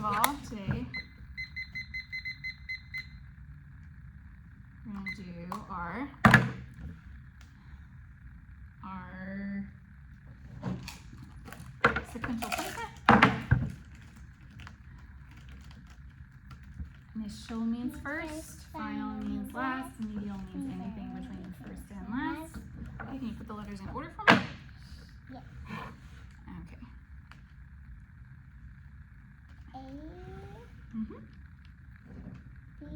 first of all, today, we're going to do our sequential placement. Initial means first, final means last, medial means anything between first and last. Okay, can you put the letters in order for me? Yeah. Okay. A. Mm-hmm. B.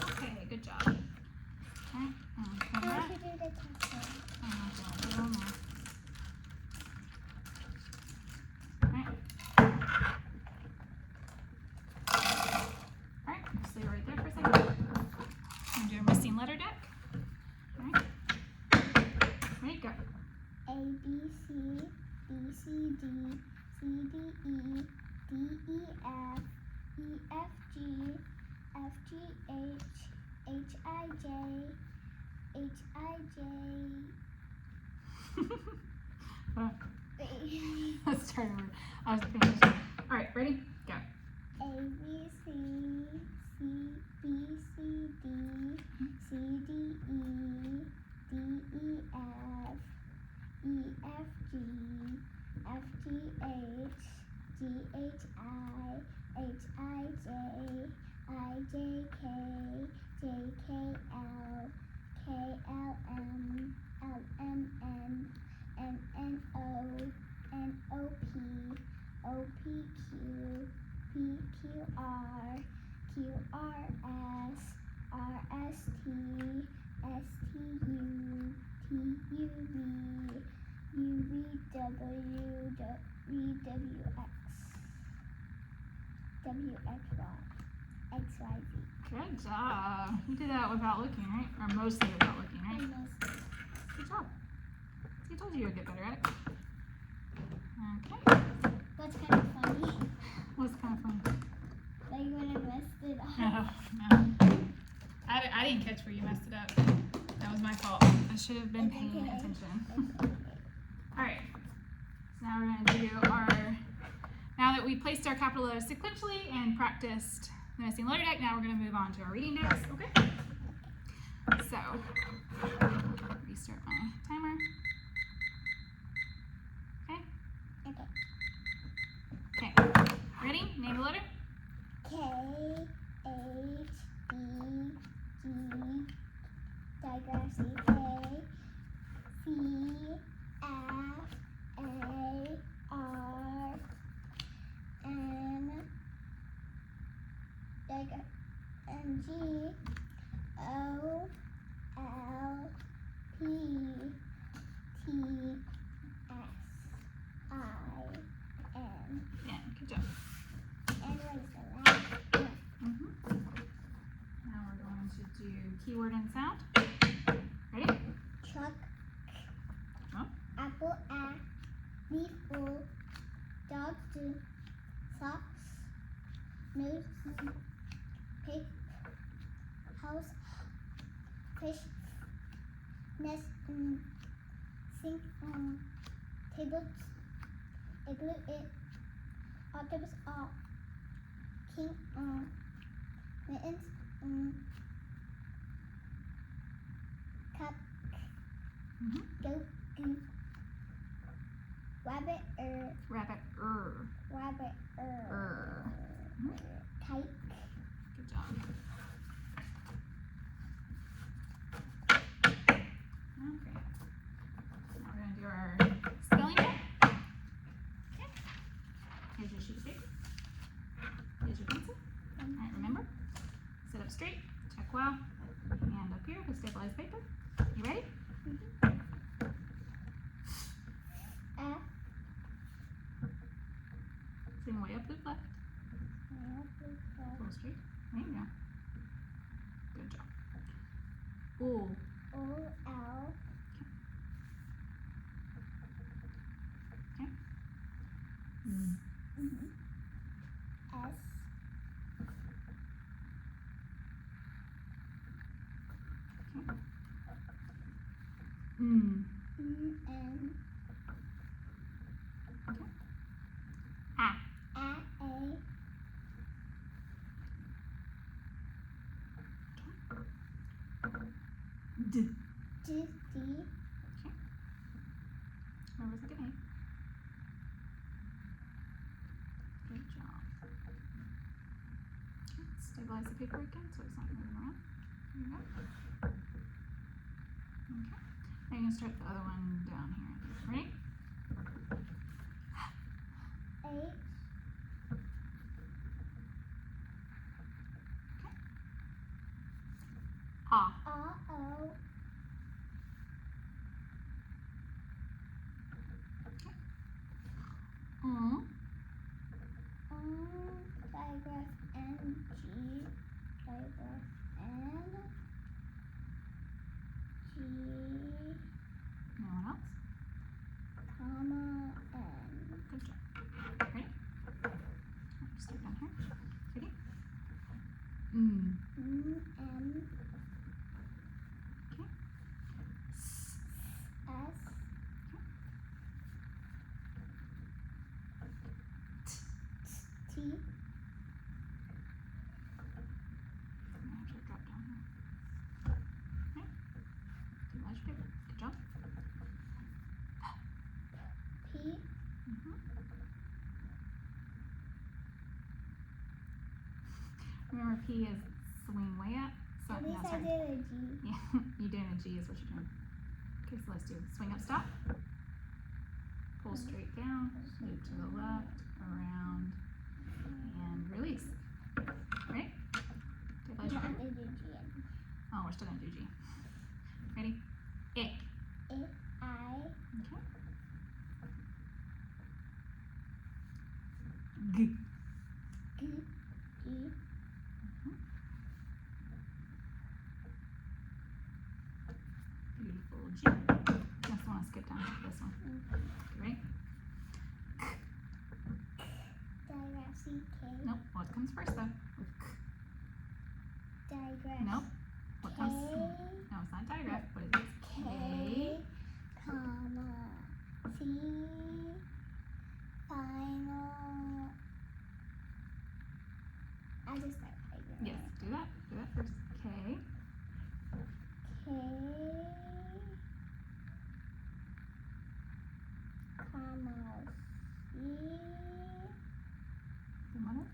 Okay, good job. Okay, come How back. to do the tapping? Alright, stay right there for a second. I'm doing missing letter deck. Alright. Ready, go. A, B, C, B, C, D, C, D, E, D, E, F, E, F, G, F, G, H, H, I, J, H, I, J. Let's start over. I was paying attention. Alright, ready? Go. A, B, C, C, B, C, D, C, D, E, D, E, F, E, F, G, F, G, H, G, H, I, H, I, J, J, K, J, K, L, K, L, M, L, M, N, N, N, O, N, O, P, O, P, Q, P, Q, R, Q, R, S, R, S, T, S, T, U, T, U, V, U, V, W, V, W, X, W, X, Y, X, Y, Z. Good job. You did that without looking, right? Or mostly without looking, right? Good job. See, I told you you would get better at it. Okay. What's kind of funny? What's kind of funny? Like when I messed it up. Oh, no. I didn't catch where you messed it up. That was my fault. I should have been paying attention. Alright. So now we're going to do now that we placed our capital letters sequentially and practiced the missing letter deck, now we're going to move on to our reading decks. Okay? So, restart my timer. Okay? Okay. Okay. word and sound. Ready? Truck. Oh. Apple A. Leaf O. Dog do. Socks. Nose. Pig. House. Fish. Nest. Sink. Table. Igloo. It. Octopus. King. Mittens. Cup. Goat. Goose. Rabbit. Rabbit. Rabbit. Kite. Good job. Okay. Now we're going to do our spelling bee. Okay. Here's your sheet of paper. Here's your pencil. Alright, remember? Sit up straight. Check well. Hand up here to stabilize paper. You ready? Sing way up, loop left. Pull straight. There you go. Good job. O. L. Okay. S. N. N. Okay. A. A. D. D. Remember the good name. Good job. Okay, stabilize the paper again so it's not moving around. There you go. Okay. Now you're going to start the other one down here. Ready? H. A. O. Digraph N. G. Digraph N. G. No one else? Comma N. Good job. Ready? Start down here. Ready? M. Okay. S. T. Actually drop down here. Okay. Stabilize your paper. Good job. P. Remember, P is swing way up. So, At least no, I sorry. did a G. Yeah, you're doing a G is what you're doing. Okay, so let's do swing up, stop. Pull straight down, loop to the left, around, and release. Ready? Stabilize your paper. I did a G. Oh, we're still gonna do G. Ready? I. I. Okay. G. G. Beautiful G. Just want to skip down to this one. Okay, ready? Digraph C. K. Nope. What comes first though? With K. Digraph. Nope. What comes? No, it's not digraph, but it is K. Comma. C. Final. I just start typing. Yes, do that. Do that first. K. K. Comma. C. The mother.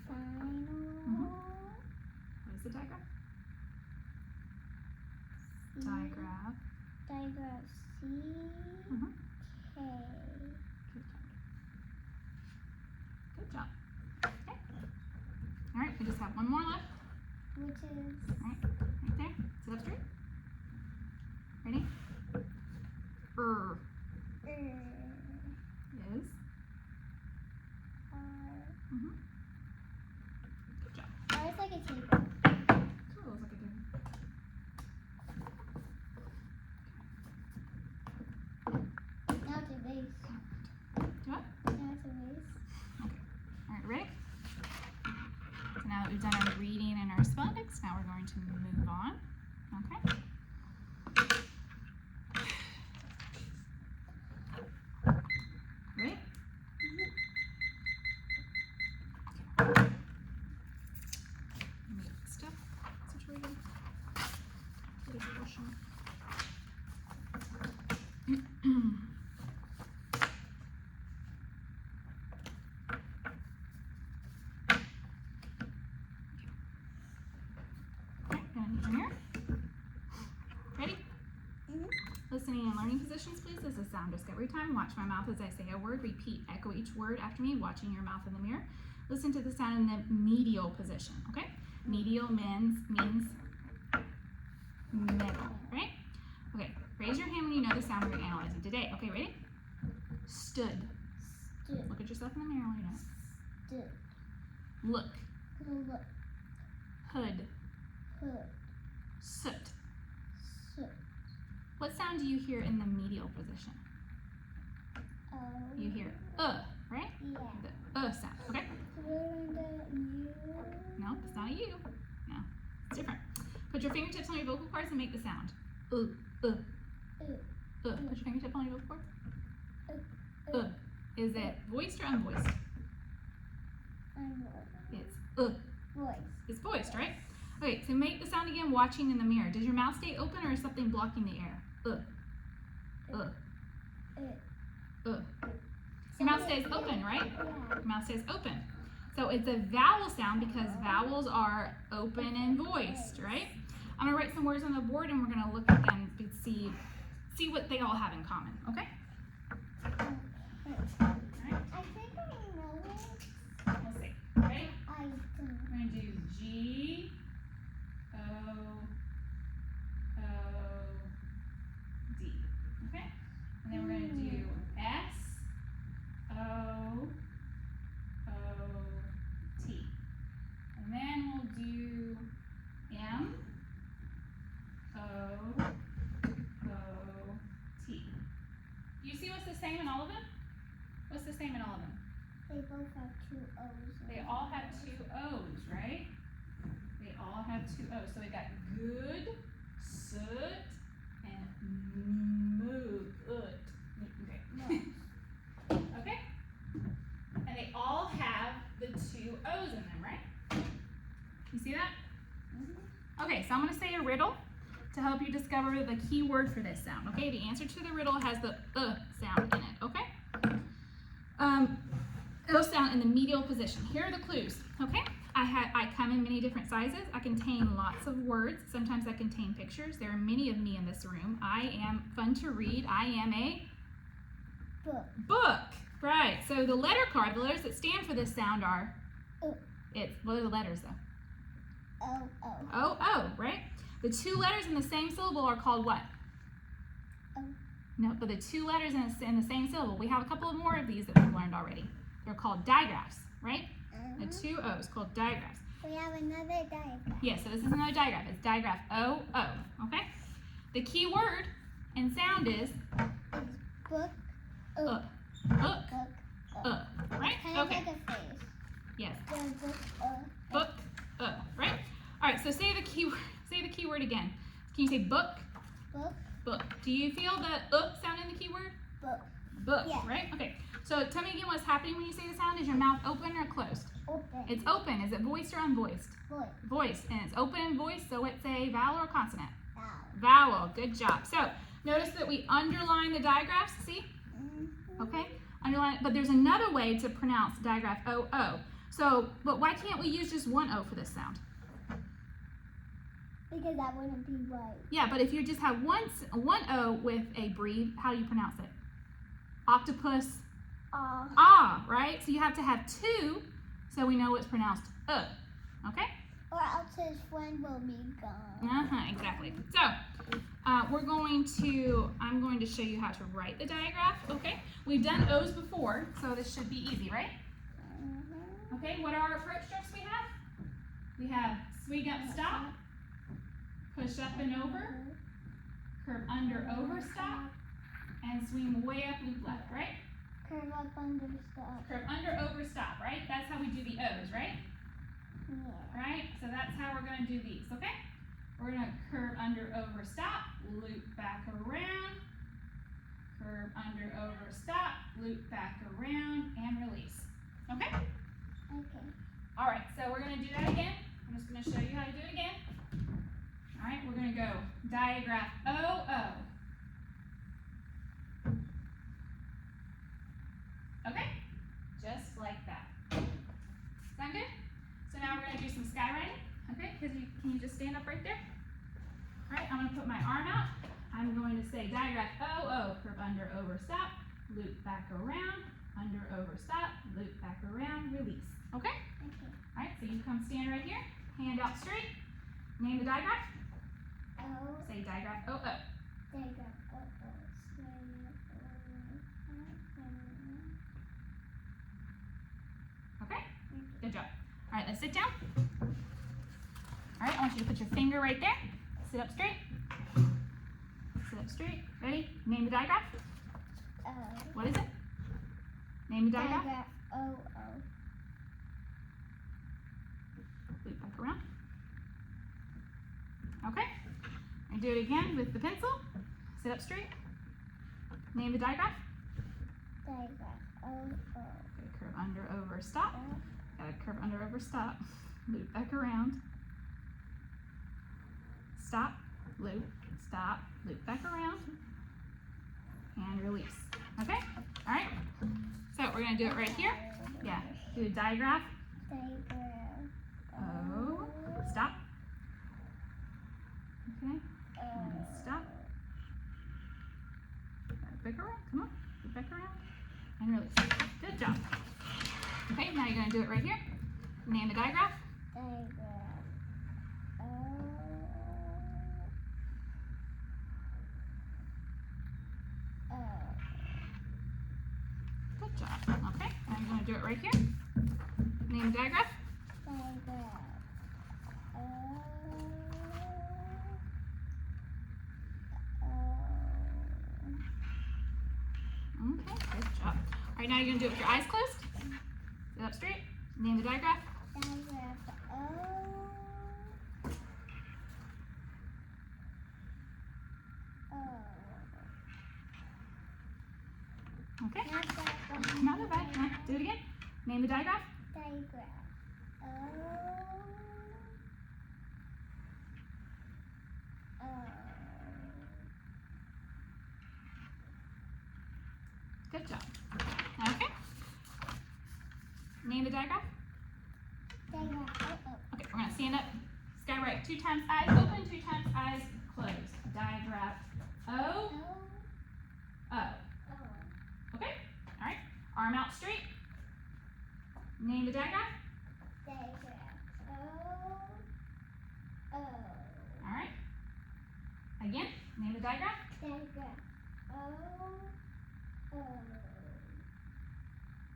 Final. What is the digraph? C. Digraph. Digraph C. K. Good job. Okay. All right, we just have one more left. Which is. All right, right there. Sit up straight. Ready? Is. R. Good job. R is like a table. So it looks like a waist. Do what? Now it's a waist. All right, ready? So now that we've done our reading and our spelling books, now we're going to move on. Okay. Ready? Step situated. What is your washing? Ready? Listening and learning positions, please. This is sound discovery time. Watch my mouth as I say a word. Repeat, echo each word after me, watching your mouth in the mirror. Listen to the sound in the medial position, okay? Medial means middle, right? Okay, raise your hand when you know the sound we're analyzing today. Okay, ready? Stood. Stood. Look at yourself in the mirror while you know it. Stood. Look. Look. Hood. Hood. Soot. Soot. What sound do you hear in the medial position? You hear right? Yeah. The sound, okay? U. No, it's not a U. No, it's different. Put your fingertips on your vocal cords and make the sound. Put your fingertip on your vocal cords. Is it voiced or unvoiced? It's Voice. It's voiced, right? Okay, so make the sound again watching in the mirror. Does your mouth stay open or is something blocking the air? Your mouth stays open, right? Your mouth stays open. So it's a vowel sound because vowels are open and voiced, right? I'm gonna write some words on the board and we're gonna look at them to see what they all have in common, okay? I think I know it. Let's see. Ready? I don't. We're gonna do G, O, D, okay? And then we're gonna do S, O, T. And then we'll do M, O, T. Do you see what's the same in all of them? What's the same in all of them? They both have two O's. They all have two O's, right? They all have two O's. So we got good, soot, and moot. Okay. Okay? And they all have the two O's in them, right? You see that? Okay, so I'm going to say a riddle to help you discover the key word for this sound. Okay, the answer to the riddle has the sound in it. Okay? It'll sound in the medial position. Here are the clues. Okay? I come in many different sizes. I contain lots of words. Sometimes I contain pictures. There are many of me in this room. I am fun to read. I am a book. Right. So the letter card, the letters that stand for this sound are what are the letters though? O, right? The two letters in the same syllable are called what? No, but the two letters in the same syllable. We have a couple of more of these that we've learned already. They're called digraphs, right? The two O's called digraphs. We have another digraph. Yes, so this is another digraph. It's digraph O, okay? The key word and sound is Book. book, right? Kind of Okay. like a face. Yes. Book. Right? All right, so say the key word again. Can you say book? Book. Do you feel the sound in the key word? Book, Yeah. right? Okay. So tell me again what's happening when you say the sound. Is your mouth open or closed? Open. It's open. Is it voiced or unvoiced? Voice. Voiced. And it's open and voiced, so it's a vowel or consonant? Vowel. Vowel. Good job. So notice that we underline the digraphs, see? Okay? Underline, but there's another way to pronounce digraph O. So, but why can't we use just one O for this sound? Because that wouldn't be right. Yeah, but if you just have one O with a breathe, how do you pronounce it? Octopus, right? So you have to have two so we know it's pronounced okay? Or else his friend will be gone. Exactly. So, I'm going to show you how to write the digraph, okay? We've done O's before, so this should be easy, right? Okay, what are our approach strokes we have? We have swing up, stop, push up and over, curve under, over, stop, and swing way up, loop left, right? Curve up, under, stop. Curve under, over, stop, right? That's how we do the O's, right? Yeah. Right? So that's how we're gonna do these, okay? We're gonna curve under, over, stop, loop back around, curve under, over, stop, loop back around, and release. Okay? Okay. All right, so we're gonna do that again. I'm just gonna show you how to do it again. All right, we're gonna go digraph O-O. Okay? Just like that. Sound good? So now we're gonna do some skywriting. Okay, can you just stand up right there? All right, I'm gonna put my arm out. I'm going to say digraph O-O, curve under, over, stop, loop back around, under, over, stop, loop back around, release. Okay? Okay. All right, so you come stand right here, hand out straight, name the digraph, O. say digraph O-O. Digraph. Okay? Good job. All right, let's sit down. All right, I want you to put your finger right there. Sit up straight. Sit up straight. Ready? Name the digraph. O. What is it? Name the digraph. Digraph. O-O. Loop back around. Okay. And do it again with the pencil. Sit up straight. Name the digraph. Digraph. O-O. Okay, curve under, over, stop. Gotta curve under, over, stop. Loop back around. Stop, loop, stop, loop back around, and release. Okay? All right? So we're gonna do it right here. Yeah. Do digraph. Digraph. O. Stop. Okay. And stop. Back around. Come on. Loop back around. And release. Good job. Okay, now you're gonna do it right here. Name the digraph. Digraph. O. O. Good job. Okay, now you're gonna do it right here. Name the digraph. Digraph. O. Okay, good job. All right, now you're gonna do it with your eyes closed. Sit up straight. Name the digraph. Digraph. O. O. Okay. Not that one. Not that bad. Come on, do it again. Name the digraph. Digraph. O. O. Good job. Okay. Name the digraph. Digraph. O-O. Okay, we're gonna stand up. Skywrite 2 times eyes open, 2 times eyes closed. Digraph O. O. O. O. Okay. All right. Arm out straight. Name the digraph. Digraph. O. O. All right. Again. Name the digraph. Digraph. O. O.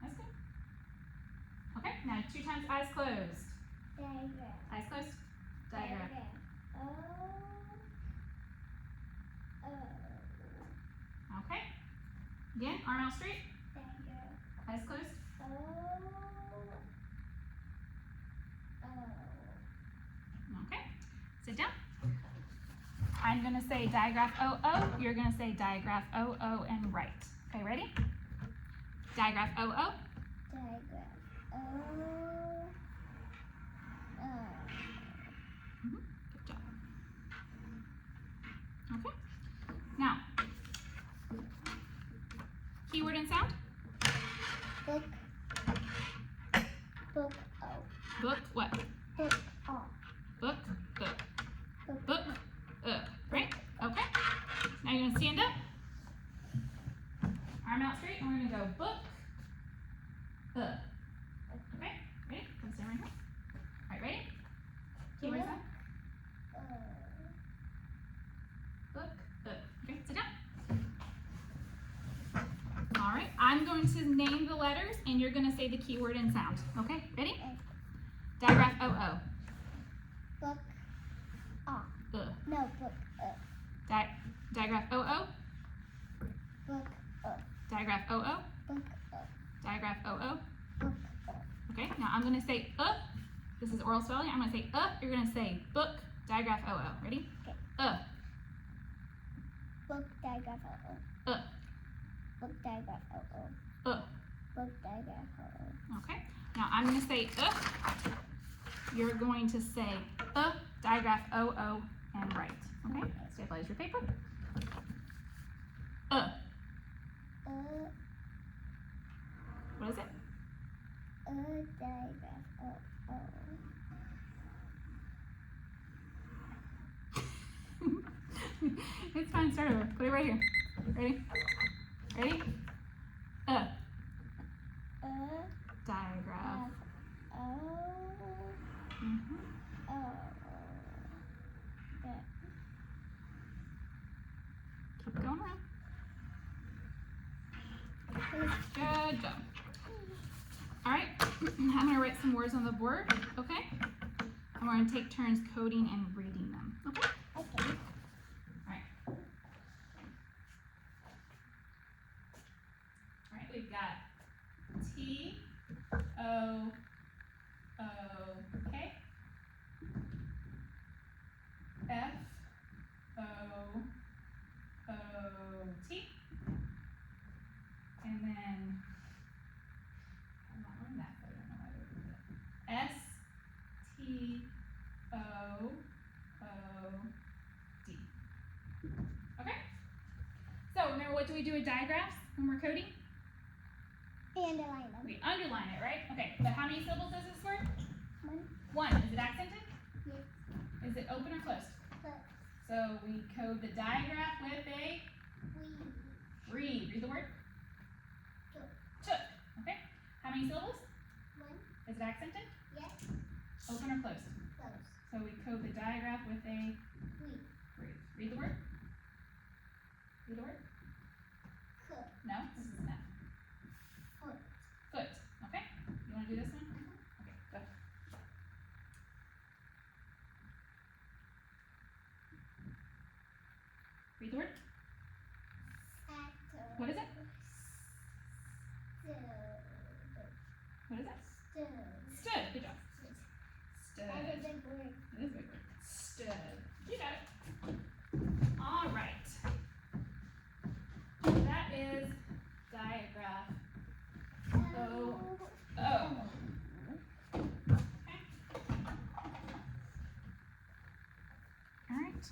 That's good. Okay. Now 2 times eyes closed. Digraph. Eyes closed. Digraph. O. O. Okay. Again. Arm out straight. Digraph. Eyes closed. O. O. Okay. Sit down. I'm gonna say digraph O-O. You're gonna say digraph O-O and right. Okay, ready? Digraph O-O. Digraph. O. O. Good job. Okay. Now, keyword and sound. Book. Book. O. Book what? Book. O. Book. Book. Book. Book. Right? Okay. Now you're gonna stand up. Arm out straight, and we're gonna go book. Okay. Ready? Come stand right here. All right. Ready? Keyword and sound. Book. Okay. Sit down. All right. I'm going to name the letters, and you're gonna say the keyword and sound. Okay. Ready? Digraph O-O. Book. O. Ugh. No, book. Digraph O-O. Book. Digraph O-O. Book. Digraph O-O. Book. Okay, now I'm going to say This is oral spelling. I'm going to say You're going to say book. Digraph O-O. Ready? Okay. Book. Digraph O-O. Book. Digraph O-O. Book. Digraph O-O. Okay. Now I'm going to say You're going to say Digraph O-O and write. Okay? Stabilize your paper. What is it? Digraph O-O. It's fine. Start over. Put it right here. Ready? Ready? Digraph. Keep going around. Good job. All right, I'm going to write some words on the board, okay? And we're going to take turns coding and reading them, okay? Okay. All right, we've got T-O-O-K, F-O-O-T, and then I'm not learning that, so I don't know why they're doing it. S-T-O-O-D. Okay? So remember, what do we do with digraphs when we're coding? Underline them. We underline it, right? Okay, but how many syllables is this word? One. One. Is it accented? Yes. Is it open or closed? Close. So we code the digraph with a read. Read the word? Took. Okay. How many syllables? One. Is it accented? Yes. Open or closed? Close. So we code the digraph with a read. Read the word? Read the word? Cook. No? This is an F. Foot. Foot. Okay. You want to do this one? Okay, go. Read the word? What is it? What is it? Stood. Good job. Stood. That is a big word. It is a big word. Stood. You got it. All right. That is digraph. O-O. Okay. All right.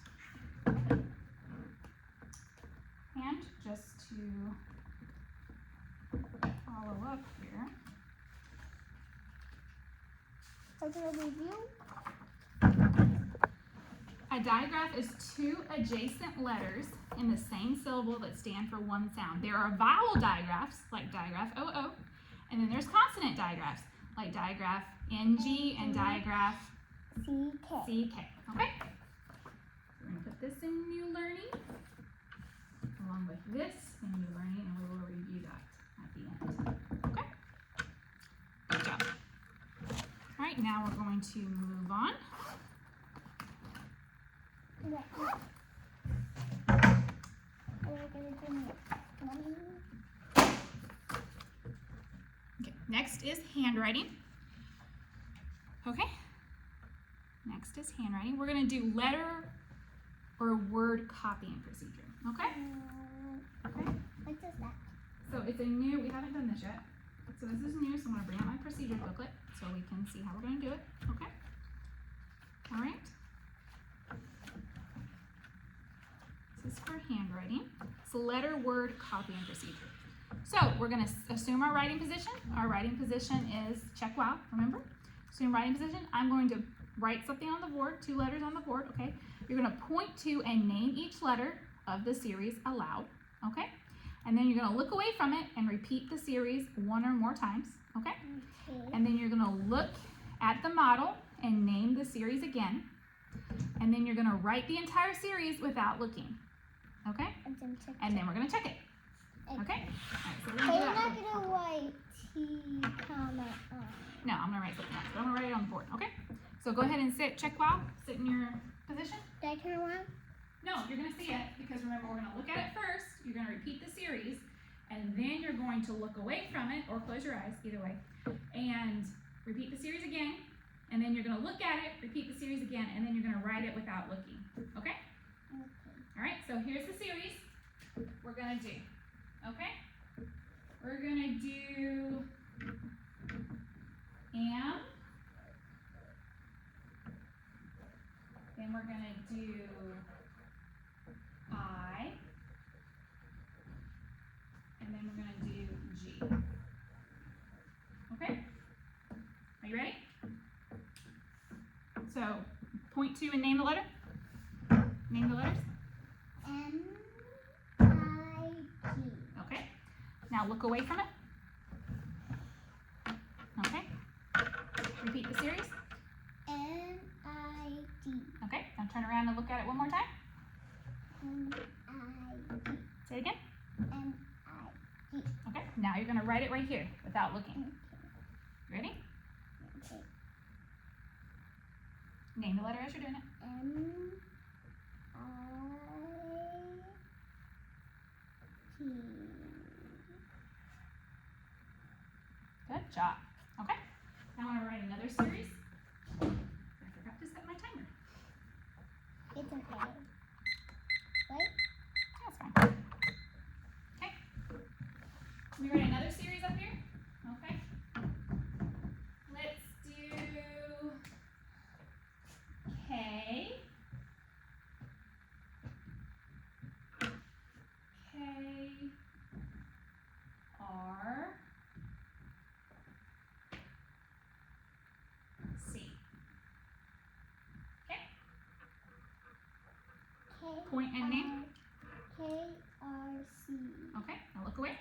And just to follow up here. Review. A digraph is two adjacent letters in the same syllable that stand for one sound. There are vowel digraphs, like digraph O-O, and then there's consonant digraphs, like digraph NG and digraph CK. Okay? We're going to put this in new learning, along with this in new learning, and we will review that at the end. Okay? Good job. All right, now we're going to move on. Okay, next is handwriting. Okay, next is handwriting. We're going to do letter or word copying procedure. Okay? Okay. What is that? So it's a new, we haven't done this yet. So this is new, so I'm going to bring out my procedure booklet so we can see how we're going to do it. Okay? All right. This is for handwriting. It's letter word copying procedure. So we're going to assume our writing position. Our writing position is check wow, remember? Assume writing position. I'm going to write something on the board, 2 letters on the board, okay? You're going to point to and name each letter of the series aloud, okay? And then you're going to look away from it and repeat the series 1 or more times, okay? And then you're going to look at the model and name the series again. And then you're going to write the entire series without looking, okay? And then we're going to check it, okay? All right, so we're going to do that. I'm not going to write T, comma, I. No, I'm going to write something else, but I'm going to write it on the board, okay? So go ahead and sit, check wow, sit in your position. Did I turn around? No, you're going to see it because remember we're going to look at it first, you're going to repeat the series, and then going to look away from it or close your eyes, either way, and repeat the series again, and then you're going to look at it, repeat the series again, and then you're going to write it without looking. Okay? Okay. All right, so here's the series we're going to do. Okay? We're going to do am. Then we're going to do I. And then we're going to do G. Okay? Are you ready? So, point to and name the letter. Name the letters. M-I-G. Okay. Now look away from it. Okay. Repeat the series. M-I-D. Okay. Now turn around and look at it one more time. M-I-D. Say it again. M-I-D. Okay. Now you're going to write it right here without looking. Ready? Okay. Name the letter as you're doing it. M-I-T. Good job. Okay. Now I'm going to write another series. I forgot to set my timer. It's okay. Wait. That's fine. Okay. We write another series up here. Okay. Let's do K. R. C. Okay. Point and name. K-R-C. Okay. Now look away.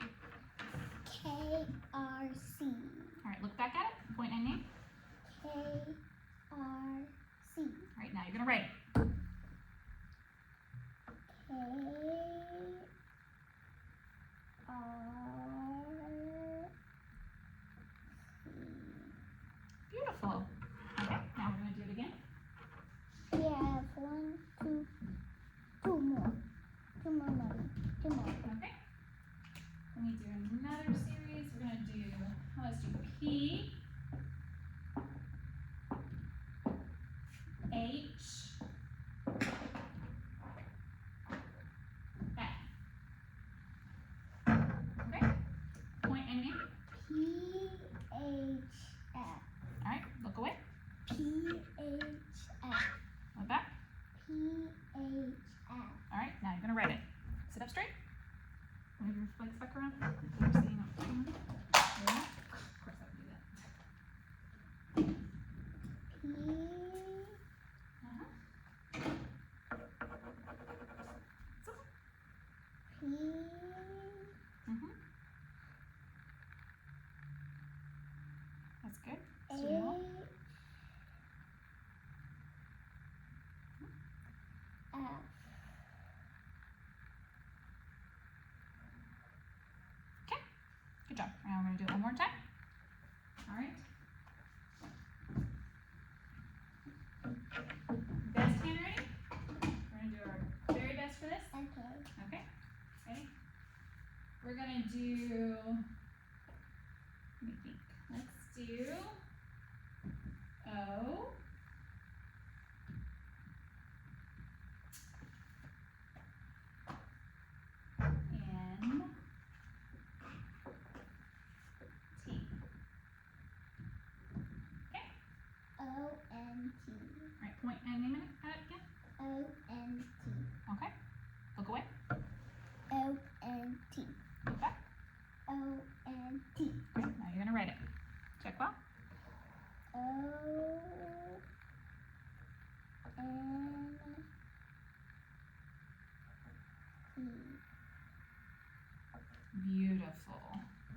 K-R-C. All right. Look back at it. Point and name. K-R-C. All right. Now you're gonna write it. Beautiful. Okay. Now we're gonna do it again. We have two more. Two more, Mommy. Two more. Okay. Let me do another series. We're gonna do, let's do P, H, F. Okay. Point and name. P-H-F. All right. Look away. P-H-F. Look back. P-H-F. All right. Now you're gonna write it. Sit up straight. Move your legs back around. You're sitting up. There you go. Of course I would do that. P. P. That's good. H. So you know. F. Okay. Good job. Now we're gonna do it one more time. All right. Best handwriting. We're gonna do our very best for this. Okay. Okay. Ready? We're gonna do. Let me think. Let's do O. N. T. Okay. O-N-T. All right. Point and name it again. O-N-T. Okay. Look away. O-N-T. Look back. O-N-T. Okay. Now you're gonna write it. Check well. O-N-T. Beautiful.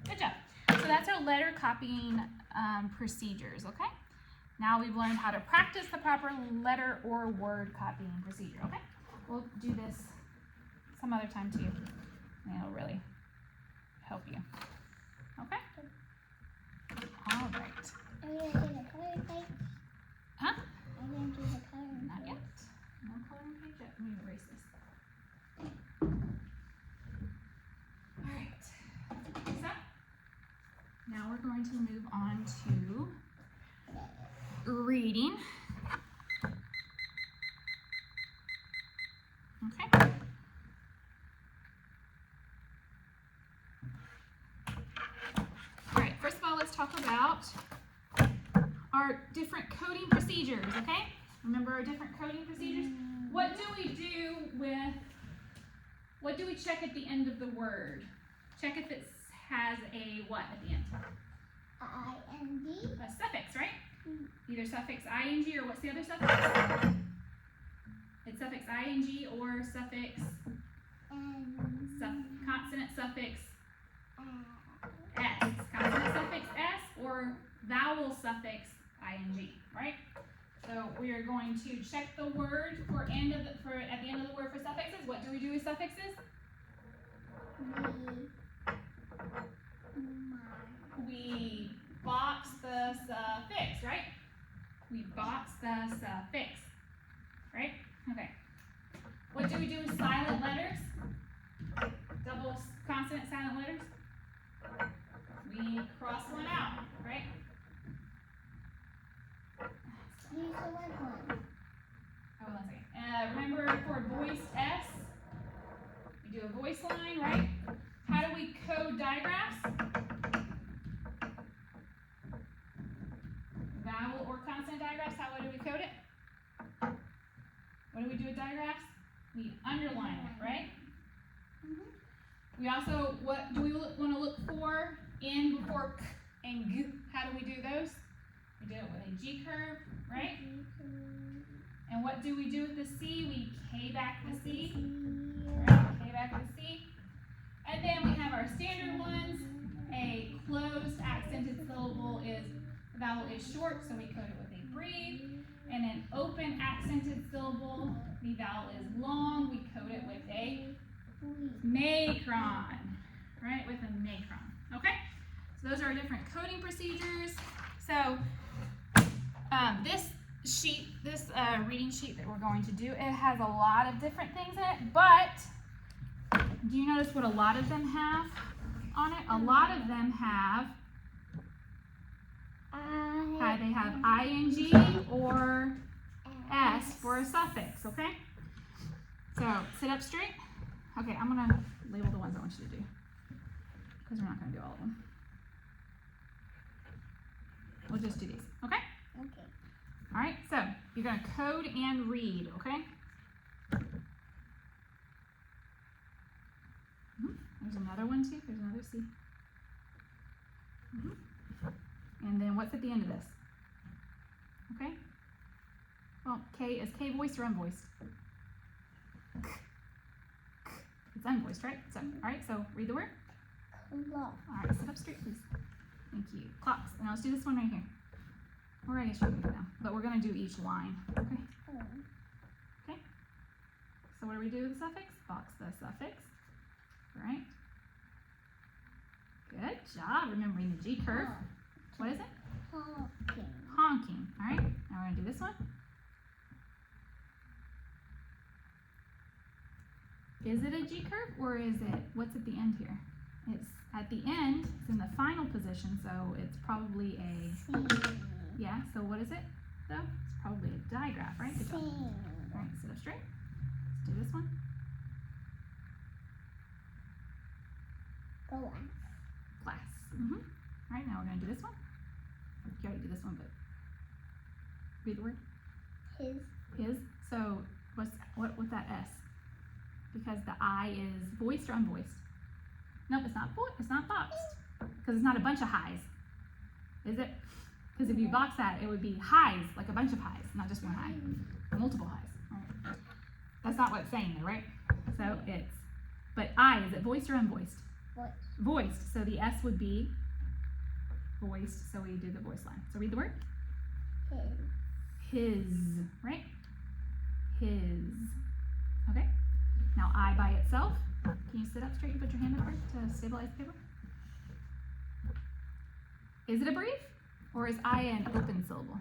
Good job. So that's our letter copying procedures, okay? Now we've learned how to practice the proper letter or word copying procedure, okay? We'll do this some other time too, and it'll really help you. Okay? All right. Are you gonna do the coloring page? Huh? Are you gonna do the coloring Not page? yet. No coloring page yet. Let me erase this. All right. So, now we're going to move on to reading. Okay. All right, first of all, let's talk about our different coding procedures, okay? Remember our different coding procedures? What do we check at the end of the word? Check if it has a what at the end? ING. A suffix, right? Either suffix ing or what's the other suffix? It's suffix ing or suffix consonant suffix s. Consonant suffix s or vowel suffix ing, right? So we are going to check the word at the end of the word for suffixes. What do we do with suffixes? We box the suffix, right? We box the suffix, right? Okay. What do we do with silent letters? Double consonant silent letters? We cross one out, right? Use the red one. Oh, 1 second. Remember for voiced S, we do a voice line, right? How do we code digraphs? Vowel or consonant digraphs, how do we code it? What do we do with digraphs? We underline it, right? We also, what do we want to look for in before k and g? How do we do those? We do it with a G curve, right? And what do we do with the C? We K back the C, right? K back the C. And then we have our standard ones. A closed accented syllable is, the vowel is short, so we code it with a breathe. And an open accented syllable, the vowel is long, we code it with a macron, right? With a macron, okay? So those are our different coding procedures. So this sheet, this reading sheet that we're going to do, it has a lot of different things in it, but do you notice what a lot of them have on it? A lot of them have, they have ing or s for a suffix, okay? So sit up straight. Okay, I'm gonna label the ones I want you to do because we're not gonna do all of them. We'll just do these, okay? Okay. All right, so you're gonna code and read, okay? There's another one too, there's another C. And then what's at the end of this? Okay? Well, K, is K voiced or unvoiced? It's unvoiced, right? So, all right, so read the word. Clock. All right, sit up straight, please. Thank you. Clocks. And let's do this one right here. Or I guess you can do it now. But we're going to do each line. Okay? Okay? So what do we do with the suffix? Box the suffix. Right? Good job remembering the G curve. What is it? Honking. Honking. All right? Now we're going to do this one. Is it a G curve or is it, what's at the end here? It's at the end, it's in the final position, so it's probably a, yeah, so what is it though? It's probably a digraph, right? Good job. All right, sit up straight. Let's do this one. Glass. Glass. All right, now we're going to do this one. You already did this one, but read the word. His. So what with that S? Because the I is voiced or unvoiced? Nope, it's not boxed. Because it's not a bunch of highs. Is it? Because if you box that, it would be highs, like a bunch of highs, not just one high. Multiple highs. All right. That's not what it's saying there, right? So it's, but I, is it voiced or unvoiced? Voiced. Voiced. So the S would be voiced, so we do the voice line. So read the word. His, right? His. Okay. Now I by itself. Can you sit up straight and put your hand up there to stabilize the paper? Is it a brief or is I an open syllable?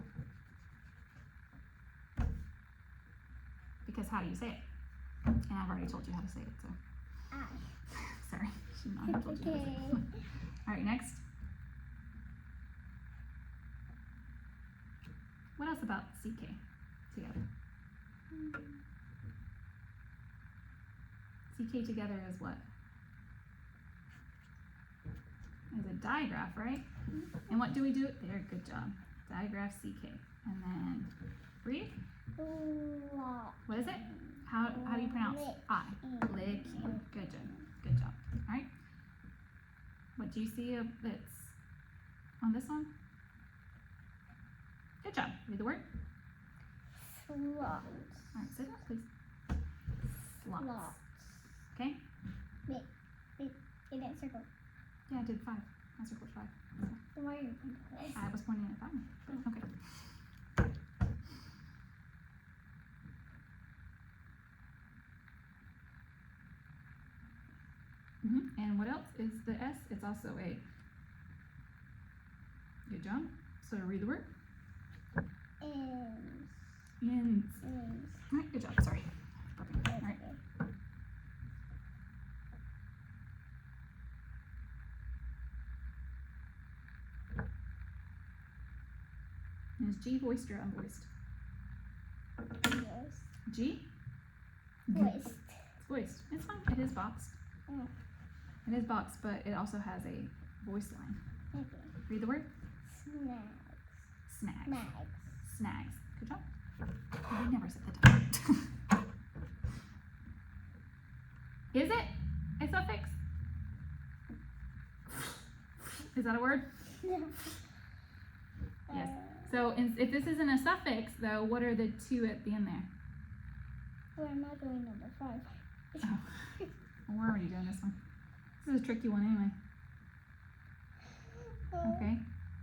Because how do you say it? And I've already told you how to say it, so. Sorry, should not have told you how to say it. All right, next. us about CK together. CK together is what? Is a digraph, right? And what do we do? There, good job. Digraph CK. And then read. What is it? How do you pronounce I? Licking. Good job. Good job. All right. What do you see that's on this one? Good job. Read the word. Slots. All right, sit up, please. Slots. Okay? Wait, you didn't circle. Yeah, I did 5. I circled 5. Then why are you pointing at this? I was pointing at that one. Okay. And what else is the S? It's also a. Good job. So read the word. Ins. All right, good job. Sorry. Perfect. All right. And is G voiced or unvoiced? G? Voiced. It's voiced. It's fine. It is boxed. Oh. It is boxed, but it also has a voice line. Okay. Read the word. Snags. Snags. Snags. Snags. Good job. We never said the time. Is it a suffix? Is that a word? Yes. So if this isn't a suffix, though, what are the 2 at the end there? We're not doing number 5. Oh. Well, we're already doing this one. This is a tricky one anyway. Okay.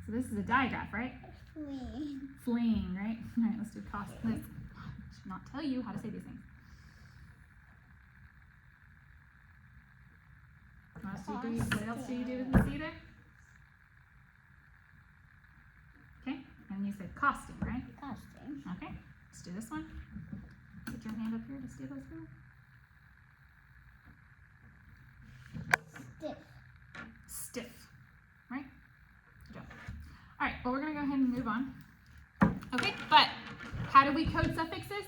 So this is a digraph, right? Fleeing. Fleeing, right? All right, let's do cost. Let's should not tell you how to say these things. What else do you do with the C there? Okay, and you said costing, right? Costing. Okay, let's do this one. Put your hand up here to stay those through. Stiff. Stiff, right? Good job. All right, well, we're gonna go ahead and move on. Okay, but how do we code suffixes?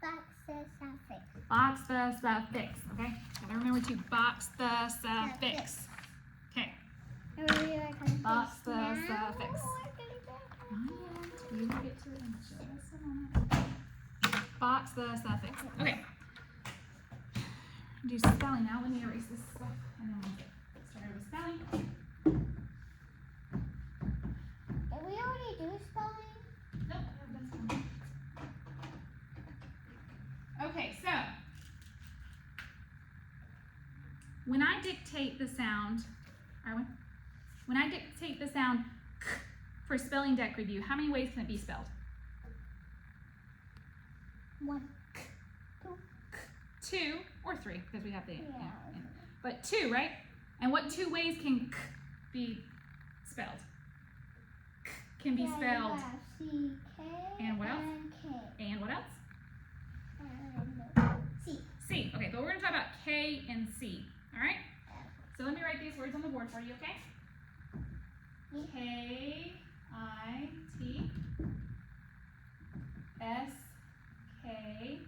Box the suffix. Box the suffix, okay? Gotta remember to box the suffix. Okay, box the suffix. You will get to it in just a moment. Box the suffix. Okay. Do spelling now. Let me erase this stuff and then we'll start over with spelling. Did we already do spelling? Nope, I haven't done spelling. Okay, so when I dictate the sound, Arwen, when I dictate the sound k for spelling deck review, how many ways can it be spelled? 1, 2 or 3, because we have the Yeah. but 2, right? And what 2 ways can k be spelled? K can be spelled. C-K And what else? and K. And what else? And C. C. Okay, but we're gonna talk about K and C. All right. So let me write these words on the board for you, okay? K-I-T S-K-I-D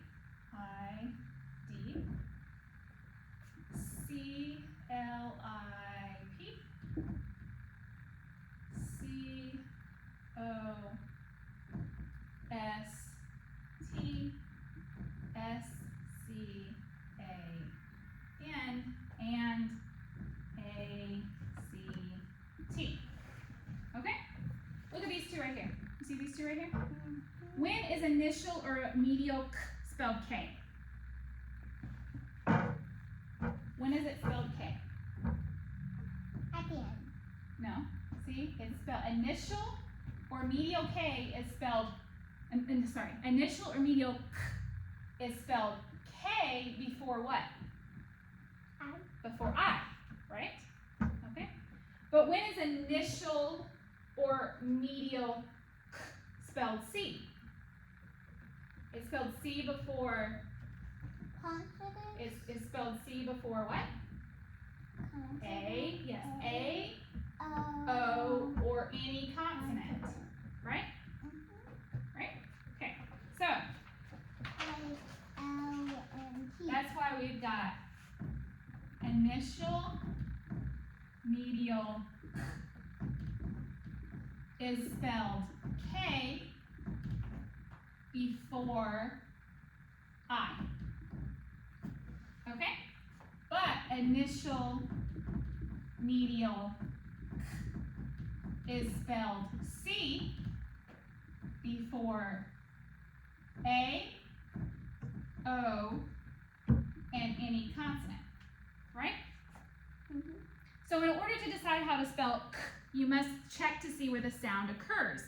C-L-I-P C-O-S-T-S-C-A-N and A-C-T. Okay? Look at these 2 right here. You see these 2 right here? When is initial or medial k spelled K? When is it spelled K? At the end. No. See? It's spelled initial or medial K is spelled, initial or medial k is spelled K before what? I. Before I, right? Okay. But when is initial or medial k spelled C? It's spelled C before. Consonant. It's spelled C before what? Consonant. A. Yes. A, O. O, or any consonant. Right? initial medial is spelled K before I. Okay? But initial medial is spelled C before A, O, and any consonant, right? Mm-hmm. So in order to decide how to spell k, you must check to see where the sound occurs.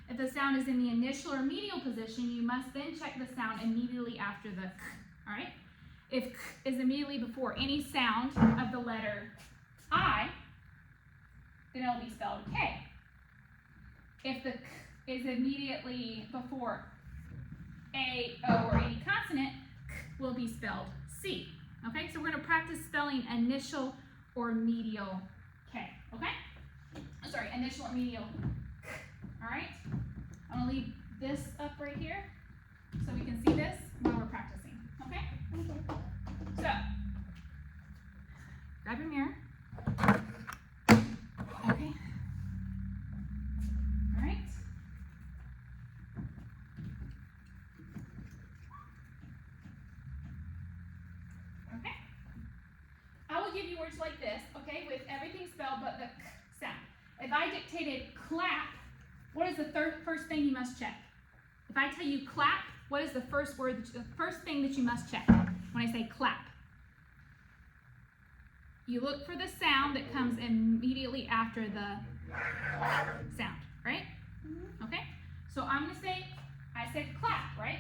If the sound is in the initial or medial position, you must then check the sound immediately after the k, all right? If k is immediately before any sound of the letter I, then it'll be spelled K. If the k is immediately before A, O, or any consonant, k will be spelled C. Okay, so we're going to practice spelling initial or medial K. Okay? Sorry, initial or medial K. All right? I'm going to leave this up right here so we can see this while we're practicing. Okay? Okay. So, grab your mirror. Okay. All right. Okay. I will give you words like this, okay, with everything spelled but the k sound. If I dictated clap, what is the first thing you must check? If I tell you clap, what is the first thing that you must check when I say clap? You look for the sound that comes immediately after the sound, right? Mm-hmm. Okay? So I'm going to say, I said clap, right?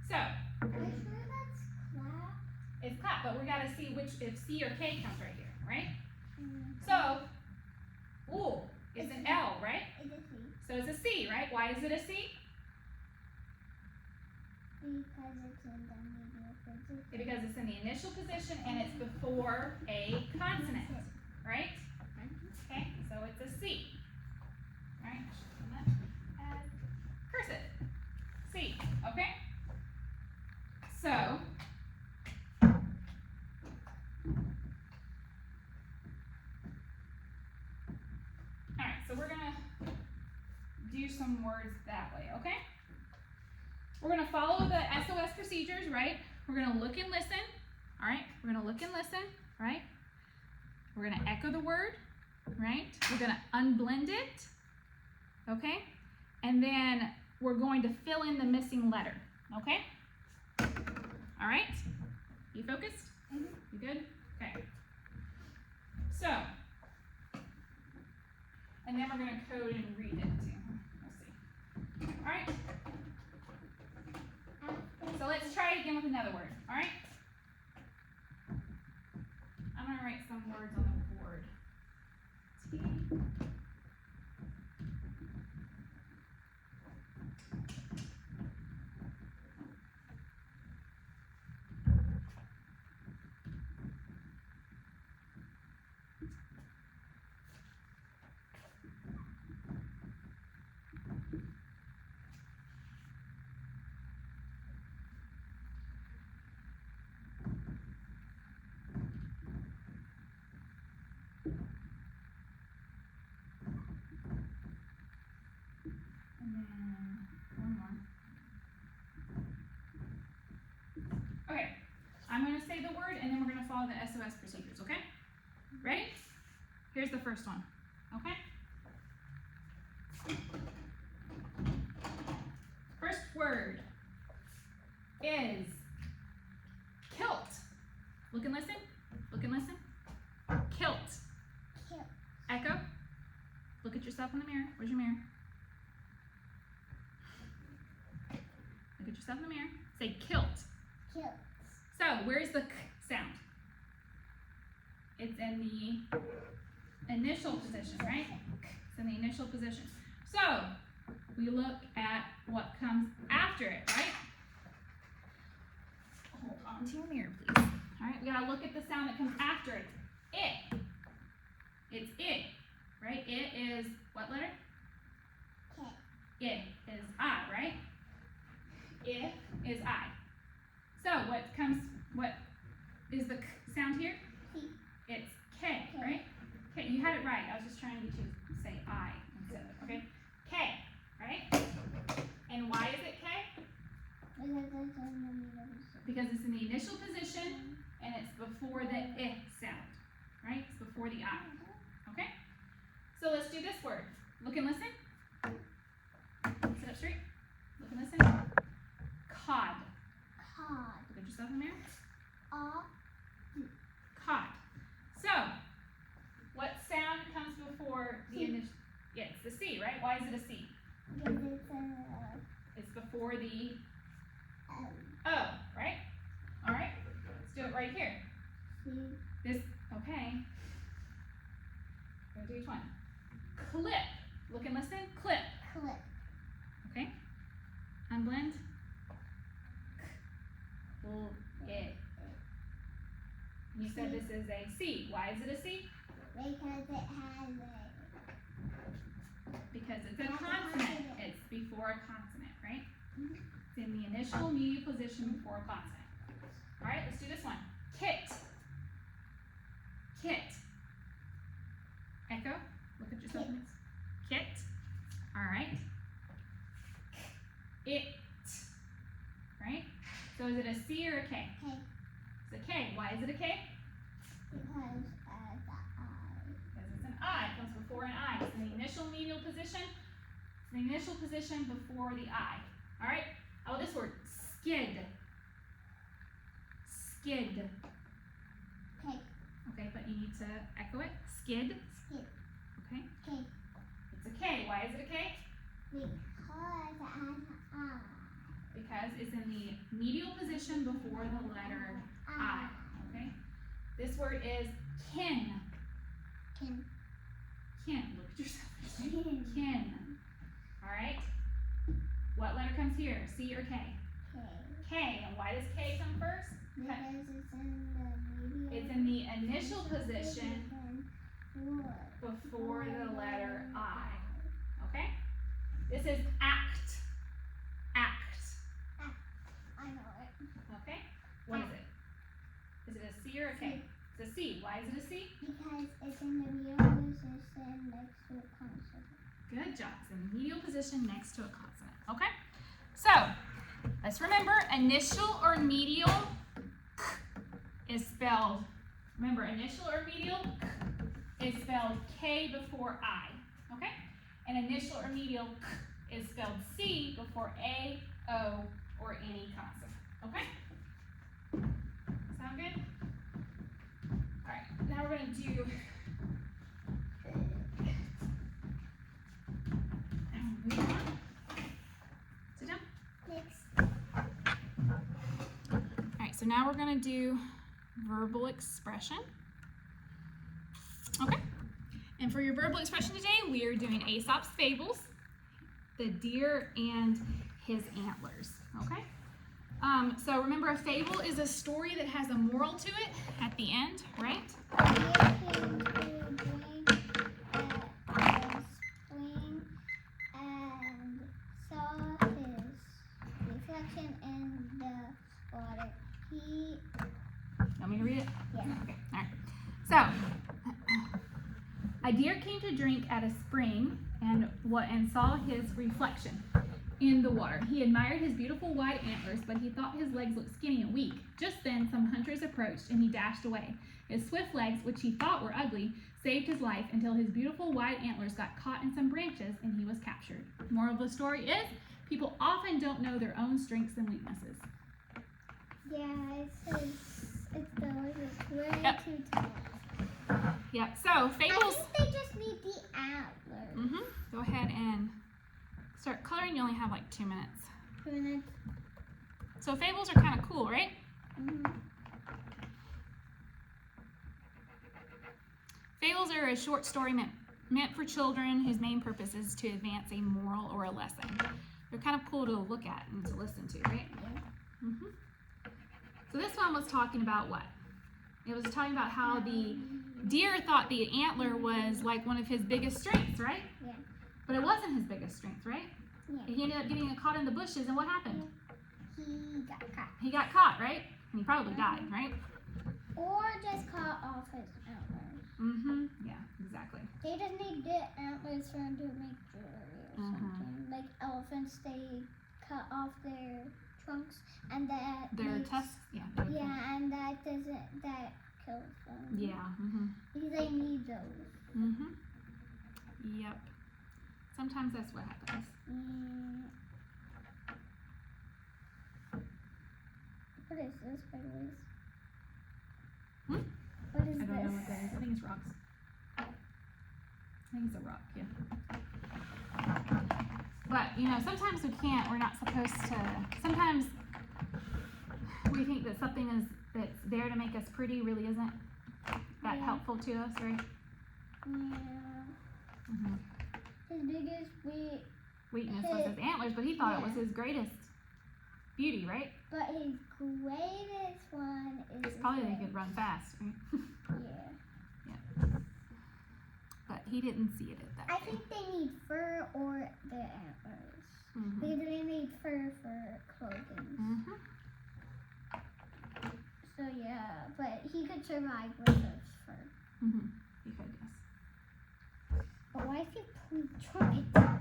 So, Are you sure that's clap? it's clap, but we got to see if C or K comes right here, right? Mm-hmm. So, ooh, it's an L, right? It's a C. So it's a C, right? Why is it a C? Because it's in the medial position. Because it's in the initial position and it's before a consonant, right? Okay, so it's a C. All right, as cursive. C, okay? So, all right, so we're gonna do some words that way, okay? We're gonna follow the SOS procedures, right? We're gonna look and listen, all right? We're gonna look and listen, right? We're gonna echo the word, right? We're gonna unblend it, okay? And then we're going to fill in the missing letter, okay? All right? You focused? Mm-hmm. You good? Okay. So, and then we're gonna code and read it too. We'll see. All right? So let's try it again with another word, all right? I'm gonna write some words on the board. T. And then one more. Okay, I'm gonna say the word and then we're gonna follow the SOS procedures, okay? Ready? Here's the first one, okay? First word is kilt. Look and listen. Look and listen. Kilt. Kilt. Echo. Look at yourself in the mirror. Where's your mirror? Look at yourself in the mirror. Say kilt. Kilt. So, where's the k sound? It's in the initial position, right? It's in the initial position. So, we look at what comes after it, right? Hold on to your mirror, please. All right, we gotta look at the sound that comes after it. It. It's it, right? It is what letter? K. It is I, right? It is I. So what is the k sound here? C. It's K, right? Okay, you had it right. I was just trying to get you to say I instead of, okay? K, right? And why is it K? Because it's in the initial position and it's before the I sound, right? It's before the I, okay? So let's do this word. Look and listen. Sit up straight. Look and listen. Cod. Cod. Look at yourself in the mirror. Cod. So, what sound comes before the initial? Yeah, it's the C, right? Why is it a C? Because It's before the O, right? All right, let's do it right here. This, okay. Go to each one. Clip. Look and listen. Clip. Clip. Okay. Unblend. It. You said this is a C. Why is it a C? Because it has Because it's a consonant. It's before a consonant, right? It's in the initial medial position before a consonant. All right, let's do this one. Kit. Kit. Echo. Look at yourself. Kit. All right. It. Right? So is it a C or a K? K. It's a K. Why is it a K? Because Because it's an I. It comes before an I. It's in the initial medial position. It's in the initial position before the I. All right? Oh, this word. Skid. Skid. K. Okay, but you need to echo it. Skid. Skid. Okay. K. It's a K. Why is it a K? Because it has an I. Because it's in the medial position before the letter I. Okay? This word is kin. Kin. Kin. Look at yourself. Kin. Kin. All right? What letter comes here? C or K? K. K. And why does K come first? Because It's in the initial position before the letter I. Okay? This is act. Act. I know it. Okay? What is it? Is it a C or a K? It's a C. Why is it a C? Because it's in the medial position next to a consonant. Good job. It's in the medial position next to a consonant. Okay? So, let's remember initial or medial is spelled, remember initial or medial is spelled K before I. Okay? And initial or medial is spelled C before A, O, or any consonant. Okay? Sound good? Alright, now we're going to do move on. Sit down. Next. Alright, so now we're going to do verbal expression. Okay? And for your verbal expression today, we are doing Aesop's Fables, the deer and his antlers. Okay? So remember, a fable is a story that has a moral to it at the end, right? A deer came to drink a spring and saw his reflection in the water. He Want me to read it? Yeah. Okay. All right. So, a deer came to drink at a spring and saw his reflection in the water. He admired his beautiful wide antlers, but he thought his legs looked skinny and weak. Just then, some hunters approached, and he dashed away. His swift legs, which he thought were ugly, saved his life until his beautiful wide antlers got caught in some branches and he was captured. Moral of the story is, people often don't know their own strengths and weaknesses. Yeah, it's the way Yep. too tall. Yeah, so I fables. think they just need the antlers. Go ahead and start coloring. You only have like 2 minutes. 2 minutes. So fables are kind of cool, right? Fables are a short story meant for children whose main purpose is to advance a moral or a lesson. They're kind of cool to look at and to listen to, right? Yeah. So this one was talking about what? It was talking about how the deer thought the antler was like one of his biggest strengths, right? Yeah. But it wasn't his biggest strength, right? Yeah. He ended up getting caught in the bushes, and what happened? He got caught. He got caught, right? And he probably died, right? Or just cut off his antlers. Mm-hmm. Yeah, exactly. They just need the antlers for him to make jewelry or something. Like elephants, they cut off their trunks and that Their makes, tusks? Yeah. Yeah, and that kills them. Yeah. Mm-hmm. Because they need those. Mm-hmm. Yep. Sometimes that's what happens. What is this, by the way? I What is don't this? know what that is. I think it's rocks. I think it's a rock, yeah. But, you know, sometimes we can't. We're not supposed to. Sometimes we think that something that's there to make us pretty really isn't that helpful to us, right? Yeah. Mm-hmm. His biggest weakness was his antlers, but he thought it was his greatest beauty, right? But his greatest one is It's probably that he could run fast, right? Yeah. But he didn't see it at that. I think they need fur or their antlers. Mm-hmm. Because they need fur for clothing. Mm-hmm. So yeah, but he could survive with his fur. Mm-hmm. He could, yes. But why is he playing trumpet?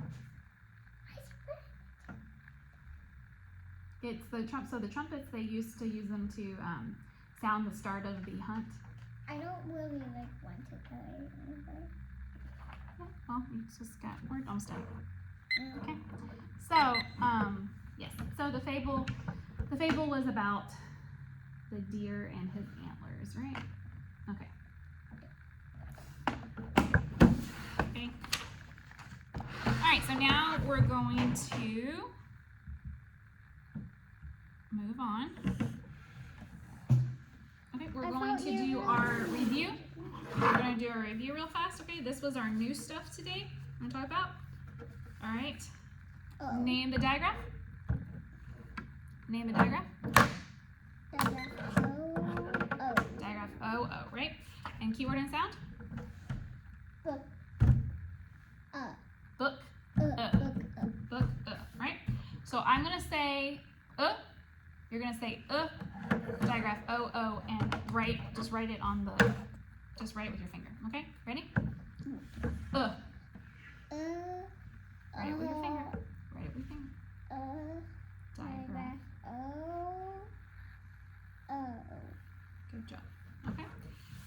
It's the so the trumpets, they used to use them to sound the start of the hunt. I don't really want to play either. Well, we just got, we're almost done. Okay. So, yes. So the fable was about the deer and his antlers, right? Okay. Okay. All right. So now we're going to move on. Okay, we're going to do our review. We're going to do our review real fast. Okay, this was our new stuff today I'm going to talk about. All right. Name the digraph. Name the digraph. Digraph O-O. Digraph O-O, right? And keyword and sound? Book. Book. Book. Right? So I'm going to say you're going to say digraph O-O and just write it on the, just write it with your finger. Okay? Ready? Write it with your finger. Write it with your finger. Digraph. O-O. Good job. Okay.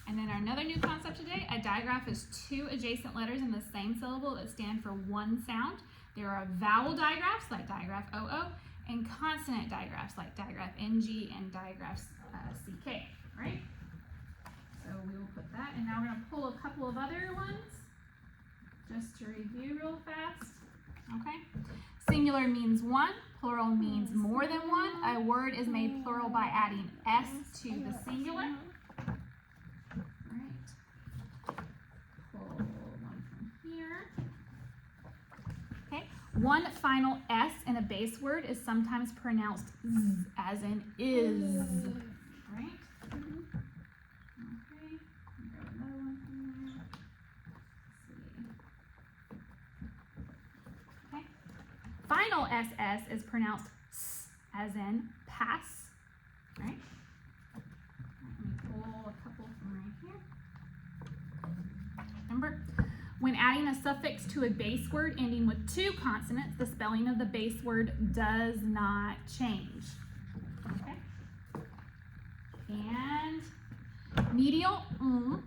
And then another new concept today, a digraph is two adjacent letters in the same syllable that stand for one sound. There are vowel digraphs like digraph O-O and consonant digraphs like digraph NG and digraph CK, right? So we will put that, and now we're going to pull a couple of other ones just to review real fast. Okay. Singular means one, plural means more than one. A word is made plural by adding S to the singular. Right. Pull one from here. Okay. One final S in a base word is sometimes pronounced Z, as in is. Right? Okay. Grab another one from there. Let's see. Okay. Final SS is pronounced S, as in pass. Right? Let me pull a couple from right here. Remember, when adding a suffix to a base word ending with two consonants, the spelling of the base word does not change. Okay? And medial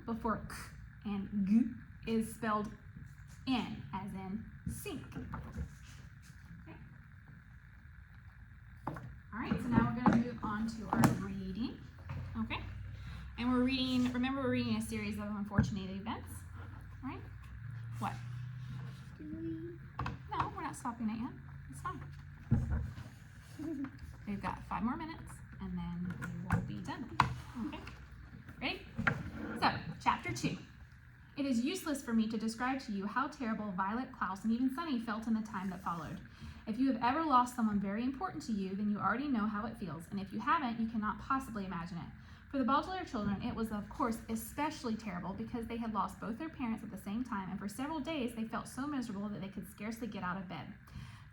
before k and g is spelled in, as in sink. Okay? All right, so now we're going to move on to our reading. Okay? And we're reading, remember we're reading a series of unfortunate events, right? What? No, we're not stopping it yet. It's fine. We've got 5 more minutes, and then we will be done. Okay? Ready? So, chapter 2. It is useless for me to describe to you how terrible Violet, Klaus, and even Sunny felt in the time that followed. If you have ever lost someone very important to you, then you already know how it feels, and if you haven't, you cannot possibly imagine it. For the Baudelaire children, it was, of course, especially terrible because they had lost both their parents at the same time, and for several days they felt so miserable that they could scarcely get out of bed.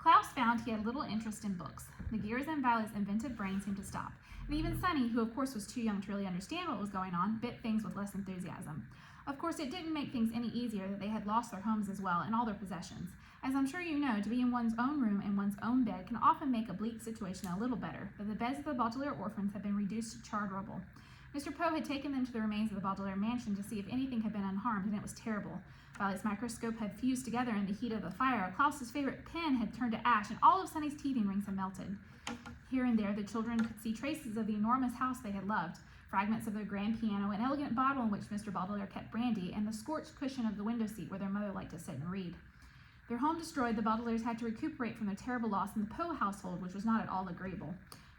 Klaus found he had little interest in books. The gears in Violet's inventive brain seemed to stop, and even Sunny, who of course was too young to really understand what was going on, bit things with less enthusiasm. Of course, it didn't make things any easier that they had lost their homes as well and all their possessions. As I'm sure you know, to be in one's own room and one's own bed can often make a bleak situation a little better, but the beds of the Baudelaire orphans had been reduced to charred rubble. Mr. Poe had taken them to the remains of the Baudelaire mansion to see if anything had been unharmed, and it was terrible. Violet's microscope had fused together in the heat of the fire. Klaus's favorite pen had turned to ash, and all of Sunny's teething rings had melted. Here and there, the children could see traces of the enormous house they had loved. Fragments of their grand piano, an elegant bottle in which Mr. Baudelaire kept brandy, and the scorched cushion of the window seat where their mother liked to sit and read. Their home destroyed, the Baudelaires had to recuperate from their terrible loss in the Poe household, which was not at all agreeable.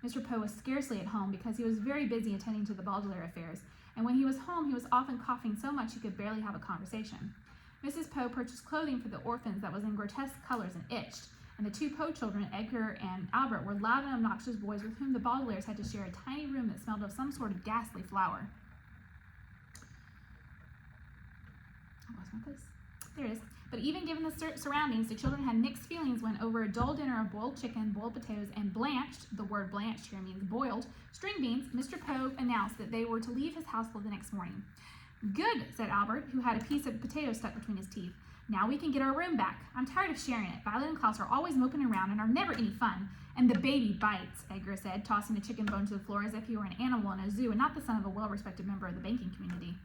Mr. Poe was scarcely at home because he was very busy attending to the Baudelaire affairs, and when he was home he was often coughing so much he could barely have a conversation. Mrs. Poe purchased clothing for the orphans that was in grotesque colors and itched, and the two Poe children, Edgar and Albert, were loud and obnoxious boys with whom the Baudelaires had to share a tiny room that smelled of some sort of ghastly flower. I lost my place. There it is. But even given the surroundings, the children had mixed feelings when, over a dull dinner of boiled chicken, boiled potatoes, and blanched, the word blanched here means boiled, string beans, Mr. Poe announced that they were to leave his household the next morning. "Good," said Albert, who had a piece of potato stuck between his teeth. "Now we can get our room back. I'm tired of sharing it. Violet and Klaus are always moping around and are never any fun. And the baby bites," Edgar said, tossing a chicken bone to the floor as if he were an animal in a zoo and not the son of a well-respected member of the banking community.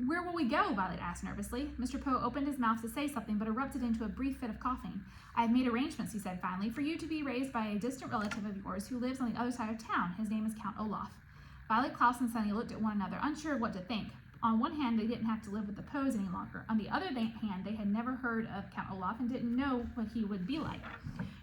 "Where will we go?" Violet asked nervously. Mr. Poe opened his mouth to say something, but erupted into a brief fit of coughing. "I have made arrangements," he said finally, "for you to be raised by a distant relative of yours who lives on the other side of town. His name is Count Olaf." Violet, Klaus, and Sunny looked at one another, unsure of what to think. On one hand, they didn't have to live with the Poes any longer. On the other hand, they had never heard of Count Olaf and didn't know what he would be like.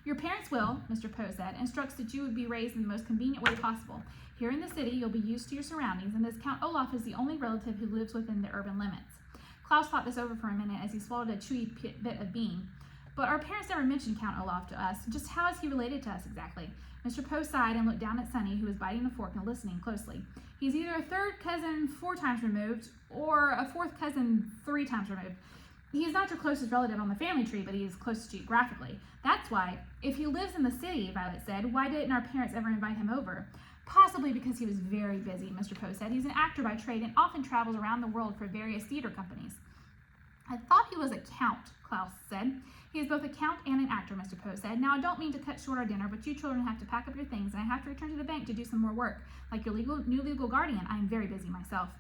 "Your parents will," Mr. Poe said, "instructs that you would be raised in the most convenient way possible. Here in the city, you'll be used to your surroundings, and this Count Olaf is the only relative who lives within the urban limits." Klaus thought this over for a minute as he swallowed a chewy bit of bean. "But our parents never mentioned Count Olaf to us. Just how is he related to us exactly?" Mr. Poe sighed and looked down at Sunny, who was biting the fork and listening closely. "He's either a third cousin 4 times removed, or a fourth cousin 3 times removed. He is not your closest relative on the family tree, but he is closest geographically. That's why, if he lives in the city," Violet said, "why didn't our parents ever invite him over?" "Possibly because he was very busy," Mr. Poe said. "He's an actor by trade and often travels around the world for various theater companies." "I thought he was a count," Klaus said. "He is both a count and an actor," Mr. Poe said. "Now, I don't mean to cut short our dinner, but you children have to pack up your things, and I have to return to the bank to do some more work. Like your new legal guardian, I am very busy myself."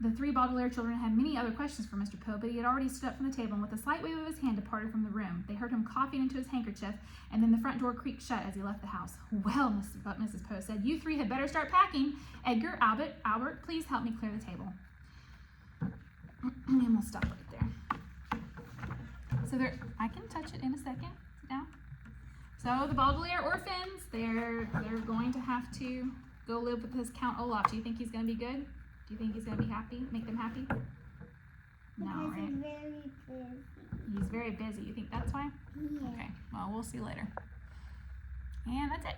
The 3 Baudelaire children had many other questions for Mr. Poe, but he had already stood up from the table and with a slight wave of his hand departed from the room. They heard him coughing into his handkerchief, and then the front door creaked shut as he left the house. "Well," Mrs. Poe said, "you 3 had better start packing. Edgar, Albert, please help me clear the table." And we'll stop right there. So I can touch it in a second. Sit down. So the Baudelaire orphans, they're going to have to go live with this Count Olaf. Do you think he's going to be good? Do you think he's going to be happy? Make them happy? No, Because right? he's very busy. He's very busy. You think that's why? Yeah. Okay. Well, we'll see later. And that's it.